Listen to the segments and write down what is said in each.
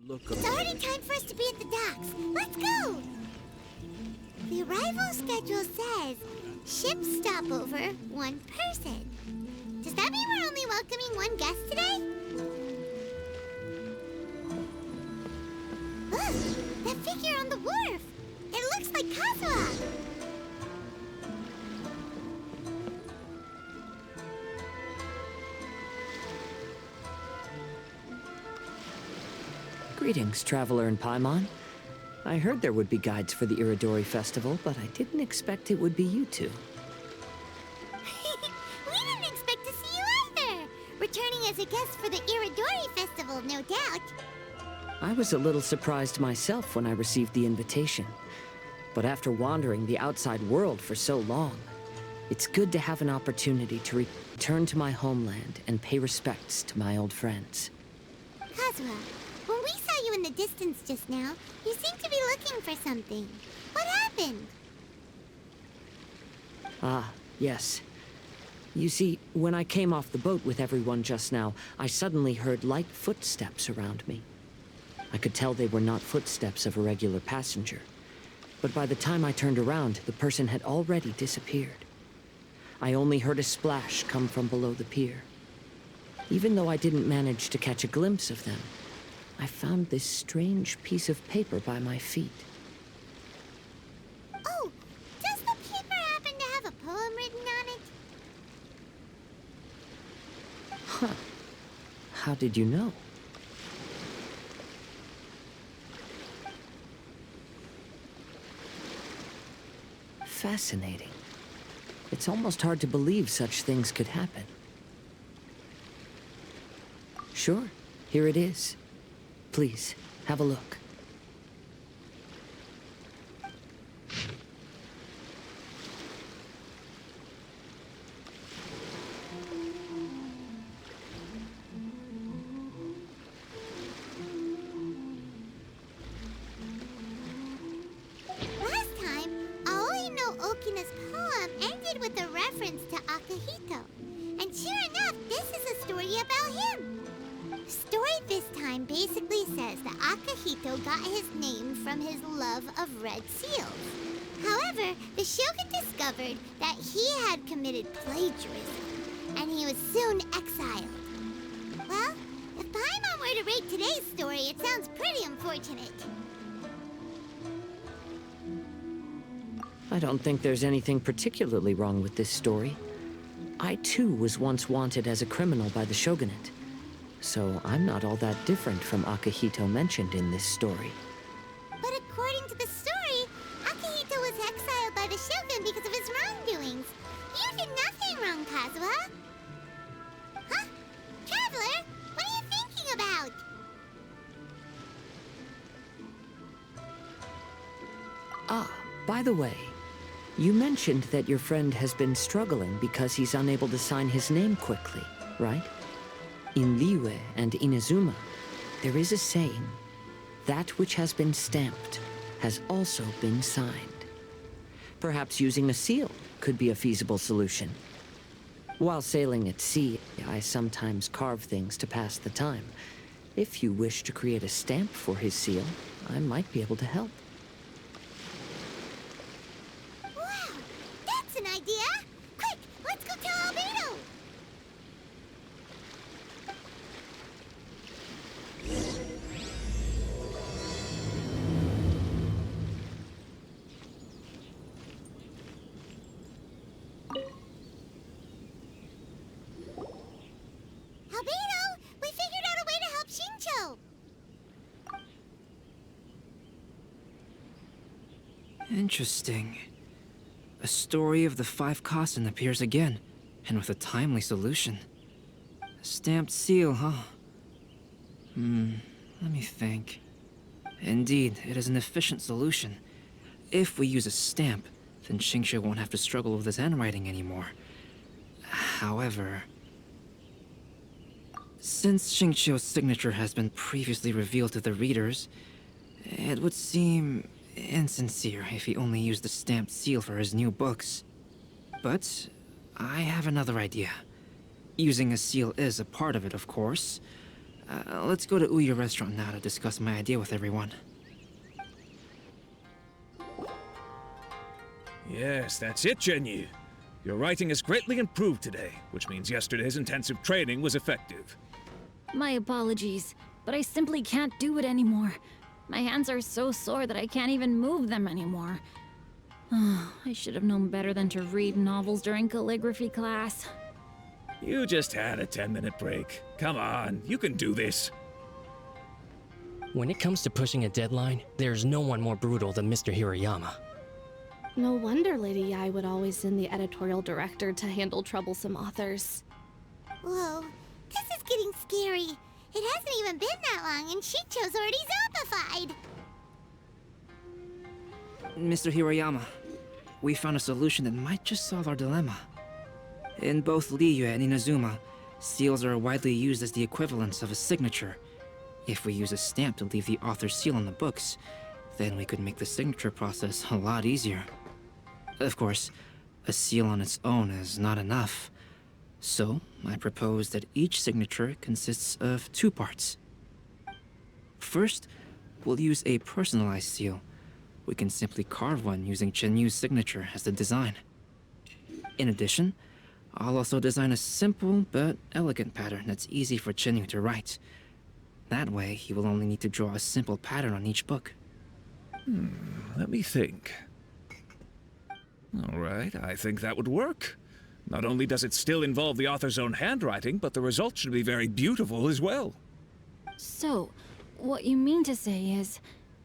It's already time for us to be at the docks. Let's go! The arrival schedule says ship stopover, 1 person. Does that mean we're only welcoming 1 guest today? Look! That figure on the wharf! It looks like Kazuha! Greetings, traveler in Paimon. I heard there would be guides for the Irodori Festival, but I didn't expect it would be you two. We didn't expect to see you either! Returning as a guest for the Irodori Festival, no doubt. I was a little surprised myself when I received the invitation. But after wandering the outside world for so long, it's good to have an opportunity to return to my homeland and pay respects to my old friends. Kazuha, when we saw you in the distance just now, you seemed to be looking for something. What happened? Ah, yes. You see, when I came off the boat with everyone just now, I suddenly heard light footsteps around me. I could tell they were not footsteps of a regular passenger. But by the time I turned around, the person had already disappeared. I only heard a splash come from below the pier. Even though I didn't manage to catch a glimpse of them, I found this strange piece of paper by my feet. Oh, does the paper happen to have a poem written on it? Huh. How did you know? Fascinating. It's almost hard to believe such things could happen. Sure, here it is. Please, have a look. Last time, Aoi no Okina's poem ended with a reference to Akihito. And sure enough, this is a story about him. The story this time basically says that Akihito got his name from his love of red seals. However, the shogun discovered that he had committed plagiarism, and he was soon exiled. Well, if Paimon were to rate today's story, it sounds pretty unfortunate. I don't think there's anything particularly wrong with this story. I too was once wanted as a criminal by the shogunate. So I'm not all that different from Akihito mentioned in this story. But according to the story, Akihito was exiled by the shogun because of his wrongdoings. You did nothing wrong, Kazuha. Huh? Traveler, what are you thinking about? Ah, by the way, you mentioned that your friend has been struggling because he's unable to sign his name quickly, right? In Liyue and Inazuma, there is a saying, that which has been stamped has also been signed. Perhaps using a seal could be a feasible solution. While sailing at sea, I sometimes carve things to pass the time. If you wish to create a stamp for his seal, I might be able to help. Wow, that's an idea! Quick, let's go tell Albedo! Albedo, we figured out a way to help Xingqiu! Interesting. A story of the Five Kasen appears again, and with a timely solution. A stamped seal, huh? Let me think. Indeed, it is an efficient solution. If we use a stamp, then Xingqiu won't have to struggle with his handwriting anymore. However, since Xingqiu's signature has been previously revealed to the readers, it would seem insincere if he only used the stamped seal for his new books. But I have another idea. Using a seal is a part of it, of course. Let's go to Ouya restaurant now to discuss my idea with everyone. Yes, that's it, Xingqiu. Your writing has greatly improved today, which means yesterday's intensive training was effective. My apologies, but I simply can't do it anymore. My hands are so sore that I can't even move them anymore. I should have known better than to read novels during calligraphy class. You just had a 10-minute break. Come on, you can do this. When it comes to pushing a deadline, there's no one more brutal than Mr. Hirayama. No wonder Lady Yai would always send the editorial director to handle troublesome authors. Whoa, this is getting scary. It hasn't even been that long and Xingqiu's already zombified. Mr. Hirayama, we found a solution that might just solve our dilemma. In both Liyue and Inazuma, seals are widely used as the equivalents of a signature. If we use a stamp to leave the author's seal on the books, then we could make the signature process a lot easier. Of course, a seal on its own is not enough. So, I propose that each signature consists of 2 parts. First, we'll use a personalized seal. We can simply carve one using Xingqiu's signature as the design. In addition, I'll also design a simple but elegant pattern that's easy for Xingqiu to write. That way, he will only need to draw a simple pattern on each book. Let me think. All right, I think that would work. Not only does it still involve the author's own handwriting, but the result should be very beautiful as well. So, what you mean to say is,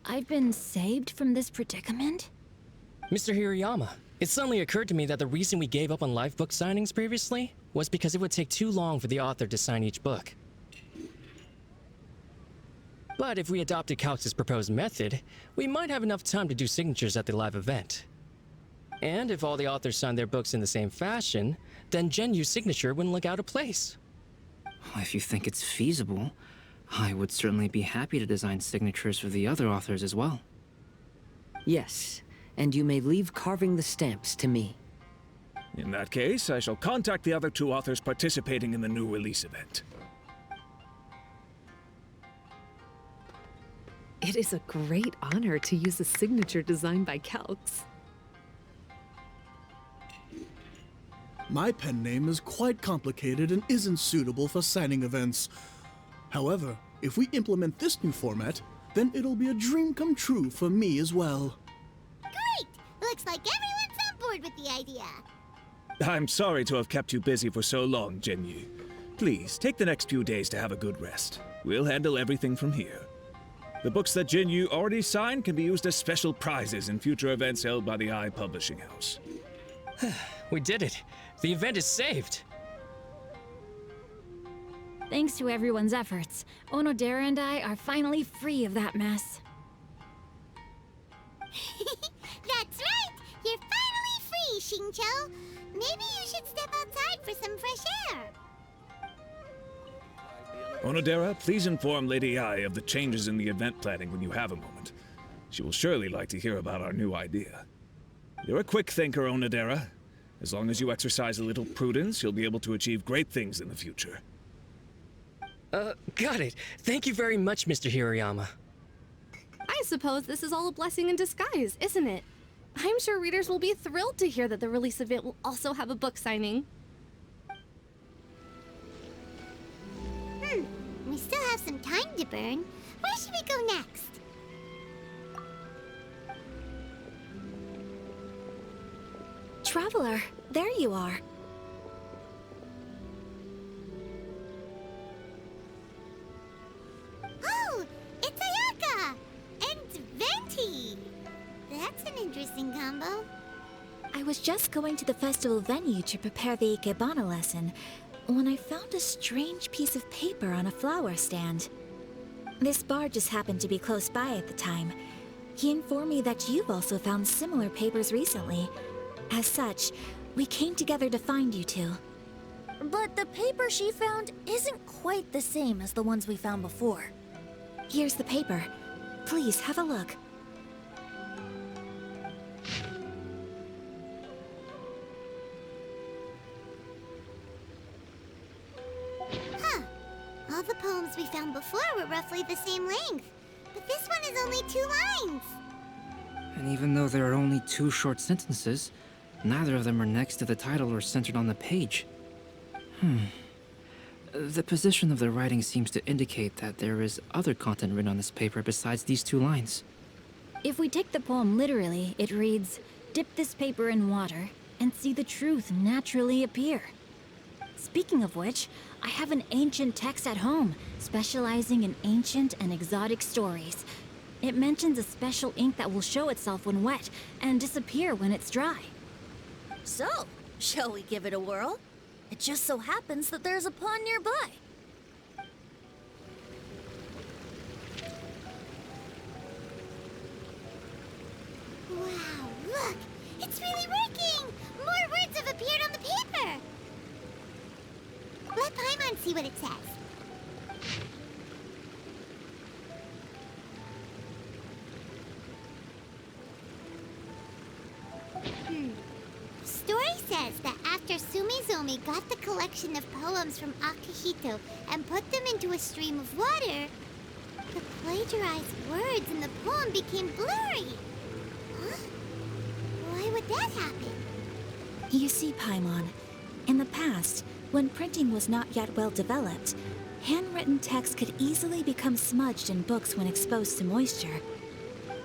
I've been saved from this predicament? Mr. Hirayama, it suddenly occurred to me that the reason we gave up on live book signings previously was because it would take too long for the author to sign each book. But if we adopted Calx's proposed method, we might have enough time to do signatures at the live event. And if all the authors signed their books in the same fashion, then Xingqiu's signature wouldn't look out of place. If you think it's feasible, I would certainly be happy to design signatures for the other authors as well. Yes, and you may leave carving the stamps to me. In that case, I shall contact the other 2 authors participating in the new release event. It is a great honor to use a signature designed by Calx. My pen name is quite complicated and isn't suitable for signing events. However, if we implement this new format, then it'll be a dream come true for me as well. Great! Looks like everyone's on board with the idea. I'm sorry to have kept you busy for so long, Xingqiu. Please, take the next few days to have a good rest. We'll handle everything from here. The books that Xingqiu already signed can be used as special prizes in future events held by the Eye Publishing House. We did it! The event is saved! Thanks to everyone's efforts, Onodera and I are finally free of that mess. That's right! You're finally free, Xingqiu! Maybe you should step outside for some fresh air. Onodera, please inform Lady Ai of the changes in the event planning when you have a moment. She will surely like to hear about our new idea. You're a quick thinker, Onodera. As long as you exercise a little prudence, you'll be able to achieve great things in the future. Got it. Thank you very much, Mr. Hirayama. I suppose this is all a blessing in disguise, isn't it? I'm sure readers will be thrilled to hear that the release event will also have a book signing. We still have some time to burn. Where should we go next? Traveler, there you are. Oh, it's Ayaka! And Venti! That's an interesting combo. I was just going to the festival venue to prepare the Ikebana lesson when I found a strange piece of paper on a flower stand. This bard just happened to be close by at the time. He informed me that you've also found similar papers recently. As such, we came together to find you two. But the paper she found isn't quite the same as the ones we found before. Here's the paper. Please, have a look. Huh. All the poems we found before were roughly the same length. But this one is only 2 lines. And even though there are only 2 short sentences, neither of them are next to the title or centered on the page. The position of the writing seems to indicate that there is other content written on this paper besides these 2 lines. If we take the poem literally, it reads, "Dip this paper in water and see the truth naturally appear." Speaking of which, I have an ancient text at home, specializing in ancient and exotic stories. It mentions a special ink that will show itself when wet and disappear when it's dry. So, shall we give it a whirl? It just so happens that there's a pond nearby. Wow, look! It's really working! More words have appeared on the paper! Let Paimon see what it says. Story says that after Sumizomi got the collection of poems from Akihito and put them into a stream of water, the plagiarized words in the poem became blurry. Huh? Why would that happen? You see, Paimon, in the past, when printing was not yet well developed, handwritten text could easily become smudged in books when exposed to moisture.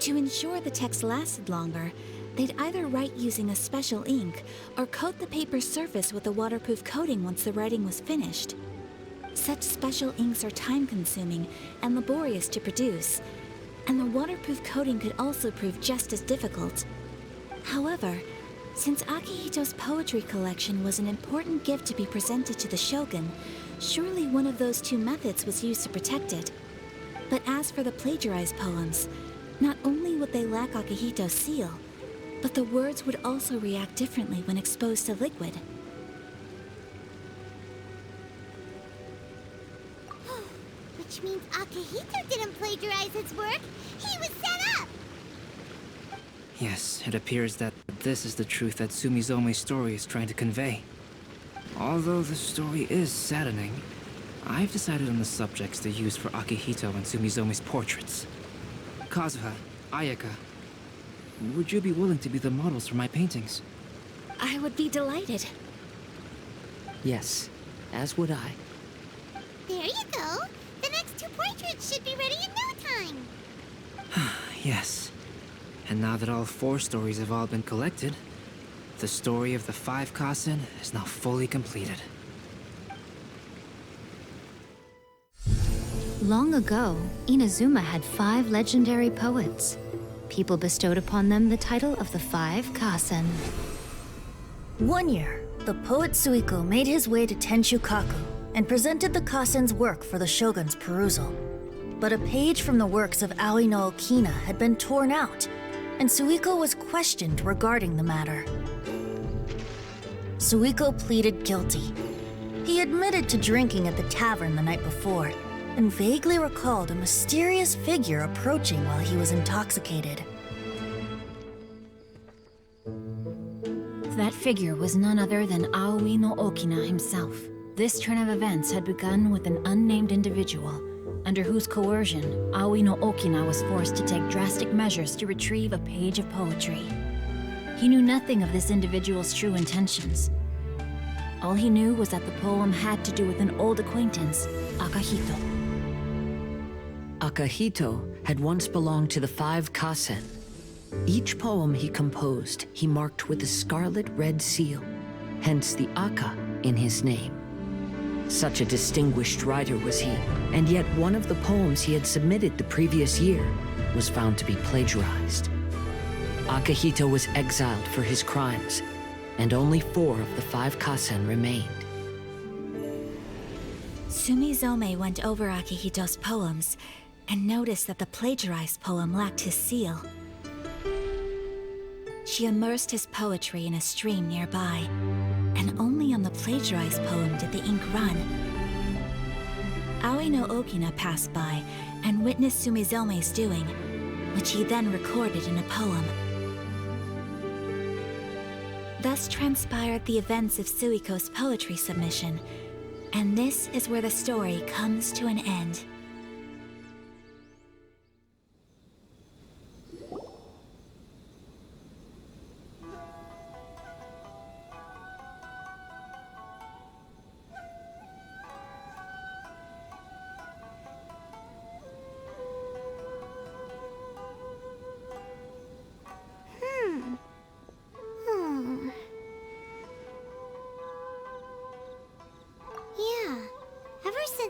To ensure the text lasted longer, they'd either write using a special ink or coat the paper's surface with a waterproof coating once the writing was finished. Such special inks are time-consuming and laborious to produce, and the waterproof coating could also prove just as difficult. However, since Akihito's poetry collection was an important gift to be presented to the shogun, surely one of those 2 methods was used to protect it. But as for the plagiarized poems, not only would they lack Akihito's seal, but the words would also react differently when exposed to liquid. Which means Akihito didn't plagiarize his work. He was set up! Yes, it appears that this is the truth that Sumizome's story is trying to convey. Although the story is saddening, I've decided on the subjects to use for Akihito and Sumizome's portraits. Kazuha, Ayaka, would you be willing to be the models for my paintings? I would be delighted. Yes, as would I. There you go. The next 2 portraits should be ready in no time. Yes. And now that all 4 stories have all been collected, the story of the Five Kasen is now fully completed. Long ago, Inazuma had 5 legendary poets. People bestowed upon them the title of the Five Kasen. One year, the poet Suiko made his way to Tenshukaku and presented the Kasen's work for the shogun's perusal. But a page from the works of Aoi no Okina had been torn out, and Suiko was questioned regarding the matter. Suiko pleaded guilty. He admitted to drinking at the tavern the night before, and vaguely recalled a mysterious figure approaching while he was intoxicated. That figure was none other than Aoi no Okina himself. This turn of events had begun with an unnamed individual, under whose coercion, Aoi no Okina was forced to take drastic measures to retrieve a page of poetry. He knew nothing of this individual's true intentions. All he knew was that the poem had to do with an old acquaintance, Akihito. Akihito had once belonged to the Five Kasen. Each poem he composed, he marked with a scarlet red seal, hence the Aka in his name. Such a distinguished writer was he, and yet one of the poems he had submitted the previous year was found to be plagiarized. Akihito was exiled for his crimes, and only 4 of the Five Kasen remained. Sumizome went over Akihito's poems and noticed that the plagiarized poem lacked his seal. She immersed his poetry in a stream nearby, and only on the plagiarized poem did the ink run. Aoi no Okina passed by and witnessed Sumizome's doing, which he then recorded in a poem. Thus transpired the events of Suiko's poetry submission, and this is where the story comes to an end.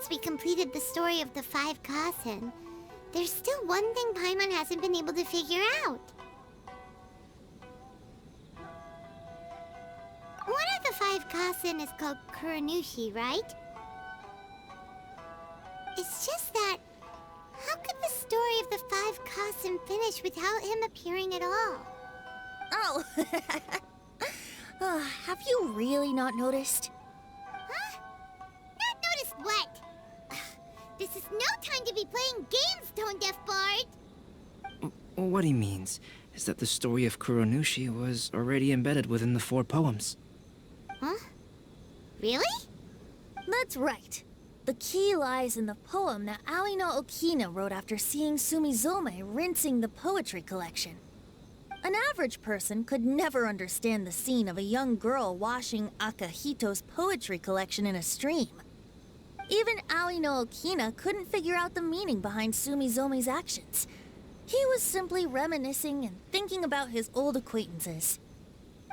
since we completed the story of the Five Kasen, there's still one thing Paimon hasn't been able to figure out. One of the Five Kasen is called Kuronushi, right? It's just that, how could the story of the Five Kasen finish without him appearing at all? Oh, have you really not noticed? Huh? Not noticed what? This is no time to be playing games, Tone-Deaf Bard! What he means is that the story of Kuronushi was already embedded within the 4 poems. Huh? Really? That's right. The key lies in the poem that Aoi no Okina wrote after seeing Sumizome rinsing the poetry collection. An average person could never understand the scene of a young girl washing Akahito's poetry collection in a stream. Even Aoi no Okina couldn't figure out the meaning behind Sumizome's actions. He was simply reminiscing and thinking about his old acquaintances.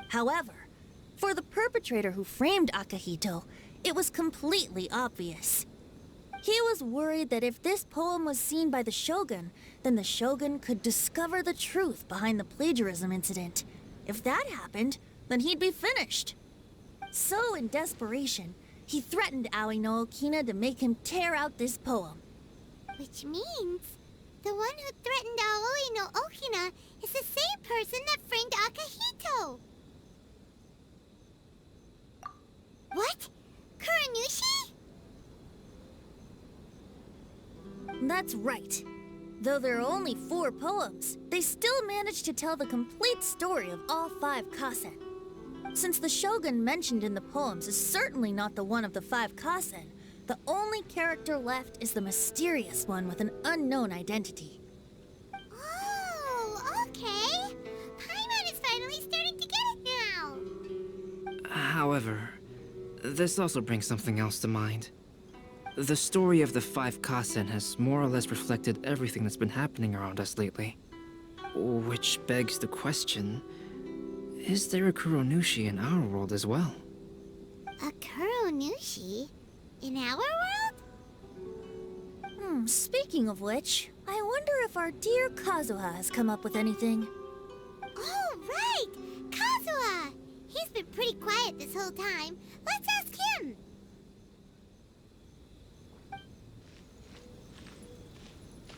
However, for the perpetrator who framed Akahito, it was completely obvious. He was worried that if this poem was seen by the Shogun, then the Shogun could discover the truth behind the plagiarism incident. If that happened, then he'd be finished. So, in desperation, he threatened Aoi no Okina to make him tear out this poem. Which means the one who threatened Aoi no Okina is the same person that framed Akahito. What? Kuronushi? That's right. Though there are only 4 poems, they still managed to tell the complete story of all 5 Kasen. Since the Shogun mentioned in the poems is certainly not the one of the 5 Kasen, the only character left is the mysterious one with an unknown identity. Oh, okay. Paimon is finally starting to get it now. However, this also brings something else to mind. The story of the 5 Kasen has more or less reflected everything that's been happening around us lately. Which begs the question, is there a Kuronushi in our world as well? A Kuronushi? In our world? Speaking of which, I wonder if our dear Kazuha has come up with anything. Oh, right! Kazuha! He's been pretty quiet this whole time. Let's ask him!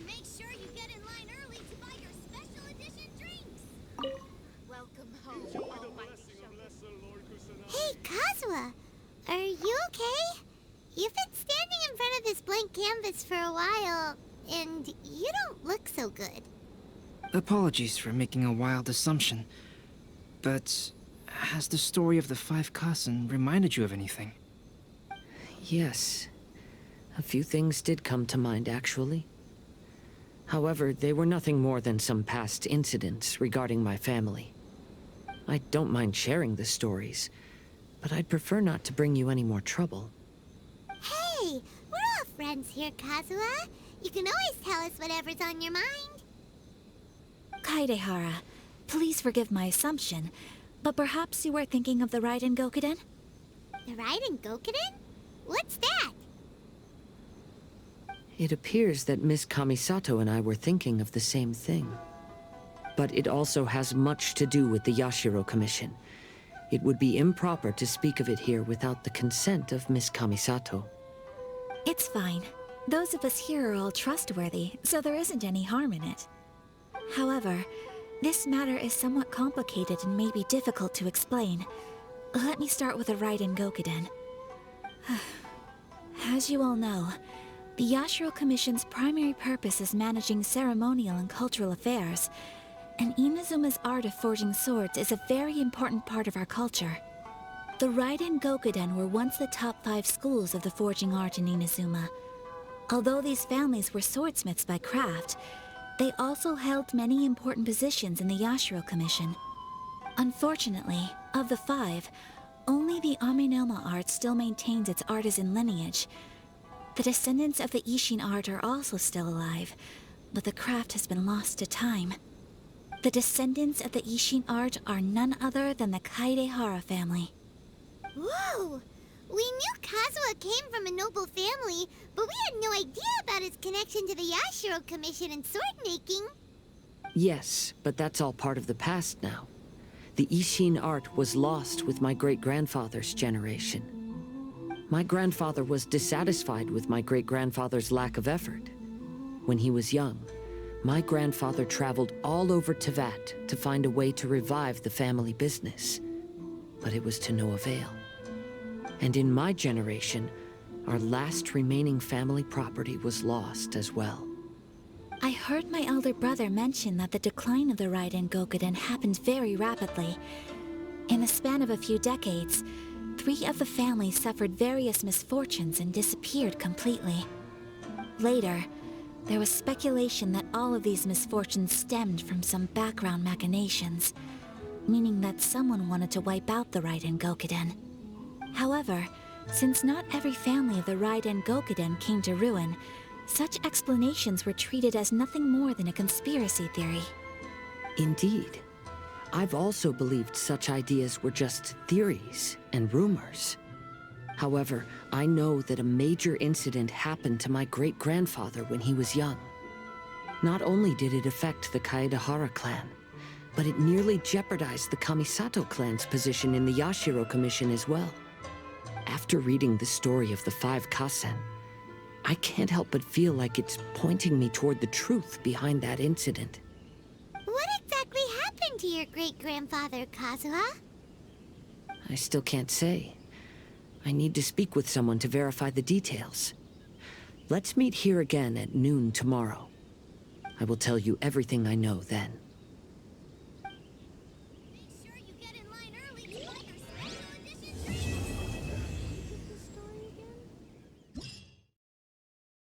Make sure you get in line early to buy your special edition drinks! Welcome home, almighty Shogun. Hey, Kazuha! Are you okay? You've been standing in front of this blank canvas for a while, and you don't look so good. Apologies for making a wild assumption, but has the story of the 5 Kasen reminded you of anything? Yes. A few things did come to mind, actually. However, they were nothing more than some past incidents regarding my family. I don't mind sharing the stories, but I'd prefer not to bring you any more trouble. Hey, we're all friends here, Kazuha. You can always tell us whatever's on your mind. Kaedehara, please forgive my assumption, but perhaps you were thinking of the Raiden Gokuden? The Raiden Gokuden? What's that? It appears that Miss Kamisato and I were thinking of the same thing. But it also has much to do with the Yashiro Commission. It would be improper to speak of it here without the consent of Miss Kamisato. It's fine. Those of us here are all trustworthy, so there isn't any harm in it. However, this matter is somewhat complicated and may be difficult to explain. Let me start with the Raiden Gokuden. As you all know, the Yashiro Commission's primary purpose is managing ceremonial and cultural affairs, and Inazuma's art of forging swords is a very important part of our culture. The Raiden Gokuden were once the top 5 schools of the forging art in Inazuma. Although these families were swordsmiths by craft, they also held many important positions in the Yashiro Commission. Unfortunately, of the 5, only the Amenoma art still maintains its artisan lineage. The descendants of the Ishin art are also still alive, but the craft has been lost to time. The descendants of the Ishin art are none other than the Kaedehara family. Whoa! We knew Kazuha came from a noble family, but we had no idea about his connection to the Yashiro Commission and sword-making. Yes, but that's all part of the past now. The Ishin art was lost with my great-grandfather's generation. My grandfather was dissatisfied with my great-grandfather's lack of effort. When he was young, my grandfather traveled all over Tevat to find a way to revive the family business. But it was to no avail. And in my generation, our last remaining family property was lost as well. I heard my elder brother mention that the decline of the Raiden Gokuden happened very rapidly. In the span of a few decades, 3 of the families suffered various misfortunes and disappeared completely. Later, there was speculation that all of these misfortunes stemmed from some background machinations, meaning that someone wanted to wipe out the Raiden Gokuden. However, since not every family of the Raiden Gokuden came to ruin, such explanations were treated as nothing more than a conspiracy theory. Indeed. I've also believed such ideas were just theories and rumors. However, I know that a major incident happened to my great-grandfather when he was young. Not only did it affect the Kaedehara clan, but it nearly jeopardized the Kamisato clan's position in the Yashiro Commission as well. After reading the story of the Five Kasen, I can't help but feel like it's pointing me toward the truth behind that incident. What exactly happened to your great-grandfather, Kazuha? I still can't say. I need to speak with someone to verify the details. Let's meet here again at noon tomorrow. I will tell you everything I know then.